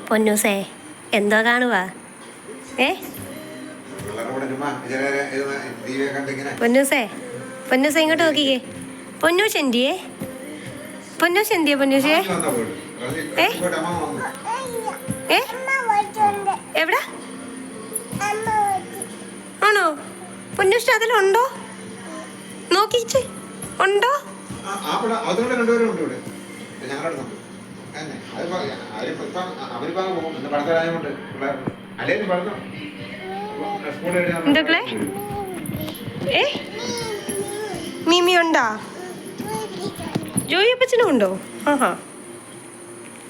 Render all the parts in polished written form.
പൊന്നൂസേ എന്തോ കാണുവാ? പൊന്നൂസേ പൊന്നൂസേ ഇങ്ങോട്ട് നോക്കിക്കേ. പൊന്നൂസ് എന്തിയേ? പൊന്നൂസ് എന്തിയെ? പൊന്നൂസേ എവിടാ ആണോ? പൊന്നൂസ് അതിലുണ്ടോ? നോക്കിച്ചേ ഉണ്ടോ? എന്തൊക്കെ മീമി ഉണ്ടോ? ജോയി അപ്പച്ചനും ഉണ്ടോ? ആഹാ.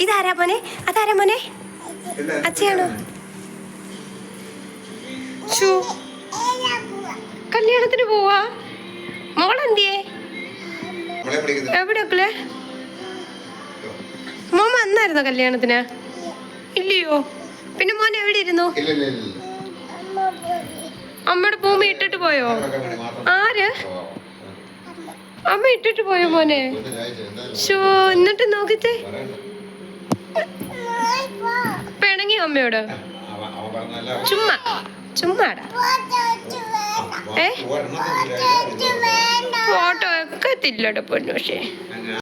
ഇതാരാ മോനെ? അതാരാ മോനെ? അച്ഛയാണോ? കല്യാണത്തിന് പോവാ? മോളെന്തിയേ? എവിടെയൊക്കെ മോൻ വന്നായിരുന്നോ കല്യാണത്തിന്? ഇല്ലയോ? പിന്നെ മോൻ എവിടെ ഇരുന്നു? അമ്മയുടെ ഭൂമി ഇട്ടിട്ട് പോയോ? ആര്? അമ്മ ഇട്ടിട്ട് പോയോ മോനെ? എന്നിട്ട് നോക്കിച്ചേ പിണങ്ങിയോ അമ്മയോട്? ചുമ്മാടാ. ഫോട്ടോ ഒക്കെ തില്ലട പൊന്നു. പക്ഷേ